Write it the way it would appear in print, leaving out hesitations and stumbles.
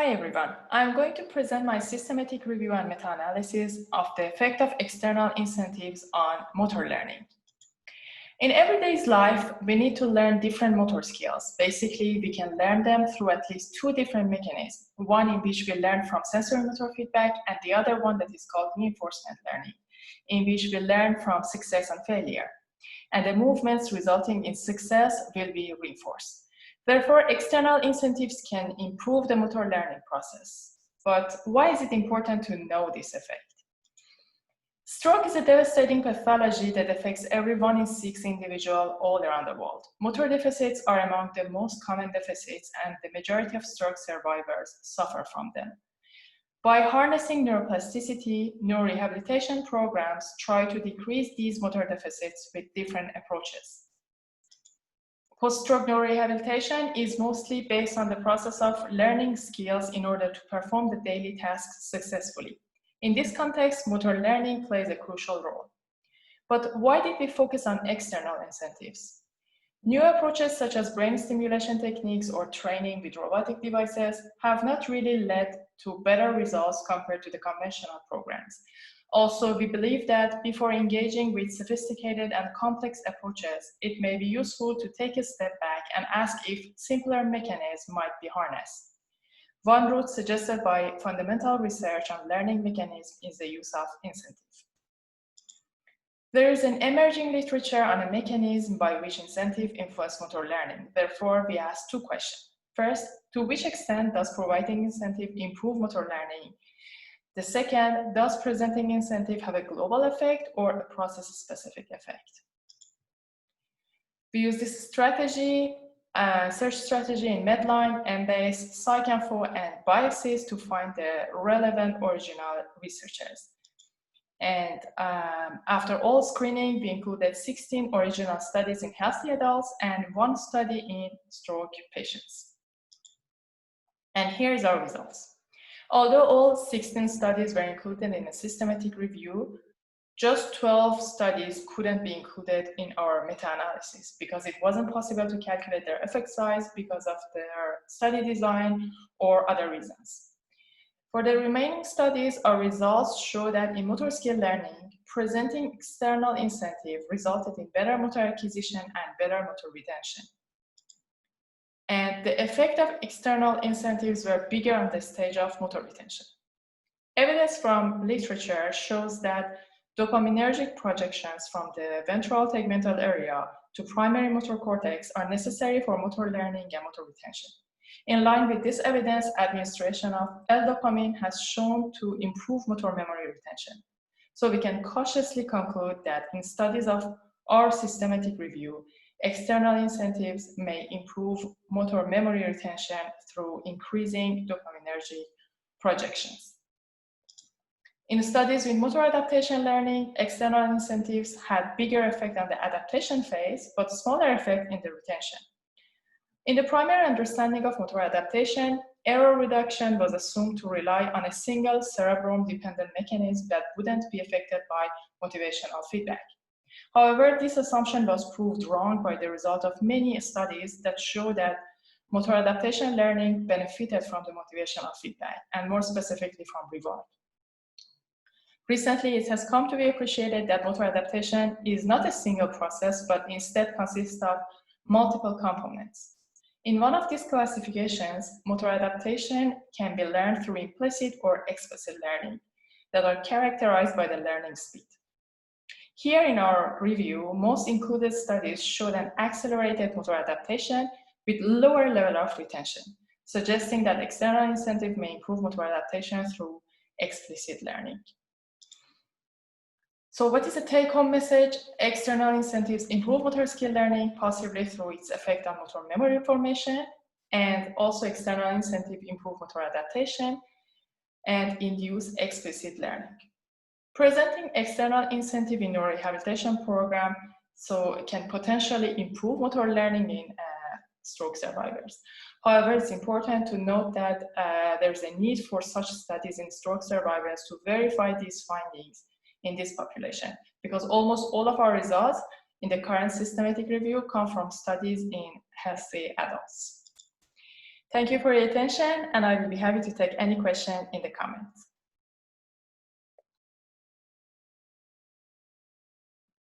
Hi everyone, I'm going to present my systematic review and meta-analysis of the effect of external incentives on motor learning. In everyday's life, we need to learn different motor skills. Basically, we can learn them through at least two different mechanisms, one in which we learn from sensory motor feedback and the other one that is called reinforcement learning, in which we learn from success and failure. And the movements resulting in success will be reinforced. Therefore, external incentives can improve the motor learning process. But why is it important to know this effect? Stroke is a devastating pathology that affects every 1 in 6 individuals all around the world. Motor deficits are among the most common deficits, and the majority of stroke survivors suffer from them. By harnessing neuroplasticity, neurorehabilitation programs try to decrease these motor deficits with different approaches. Post-stroke neurorehabilitation is mostly based on the process of learning skills in order to perform the daily tasks successfully. In this context, motor learning plays a crucial role. But why did we focus on external incentives? New approaches such as brain stimulation techniques or training with robotic devices have not really led to better results compared to the conventional programs. Also, we believe that before engaging with sophisticated and complex approaches, it may be useful to take a step back and ask if simpler mechanisms might be harnessed. One route suggested by fundamental research on learning mechanisms is the use of incentives. There is an emerging literature on a mechanism by which incentive influence motor learning. Therefore, we asked two questions. First, to which extent does providing incentive improve motor learning? The second, does presenting incentive have a global effect or a process-specific effect? We use this strategy, search strategy in Medline, Embase, PsycInfo, and biases to find the relevant original researchers. And after all screening, we included 16 original studies in healthy adults and 1 study in stroke patients. And here's our results. Although all 16 studies were included in a systematic review, just 12 studies couldn't be included in our meta-analysis because it wasn't possible to calculate their effect size because of their study design or other reasons. For the remaining studies, our results show that in motor skill learning, presenting external incentive resulted in better motor acquisition and better motor retention. And the effect of external incentives were bigger on the stage of motor retention. Evidence from literature shows that dopaminergic projections from the ventral tegmental area to primary motor cortex are necessary for motor learning and motor retention. In line with this evidence, administration of L-dopamine has shown to improve motor memory retention. So we can cautiously conclude that in studies of our systematic review, external incentives may improve motor memory retention through increasing dopaminergic projections. In studies with motor adaptation learning, external incentives had bigger effect on the adaptation phase, but smaller effect in the retention. In the primary understanding of motor adaptation, error reduction was assumed to rely on a single cerebrum-dependent mechanism that wouldn't be affected by motivational feedback. However, this assumption was proved wrong by the result of many studies that show that motor adaptation learning benefited from the motivational feedback, and more specifically from reward. Recently, it has come to be appreciated that motor adaptation is not a single process, but instead consists of multiple components. In one of these classifications, motor adaptation can be learned through implicit or explicit learning that are characterized by the learning speed. Here in our review, most included studies showed an accelerated motor adaptation with lower level of retention, suggesting that external incentive may improve motor adaptation through explicit learning. So what is the take-home message? External incentives improve motor skill learning, possibly through its effect on motor memory formation, and also external incentive improve motor adaptation and induce explicit learning. Presenting external incentive in your rehabilitation program can potentially improve motor learning in stroke survivors. However, it's important to note that there's a need for such studies in stroke survivors to verify these findings in this population, because almost all of our results in the current systematic review come from studies in healthy adults. Thank you for your attention, and I will be happy to take any question in the comments.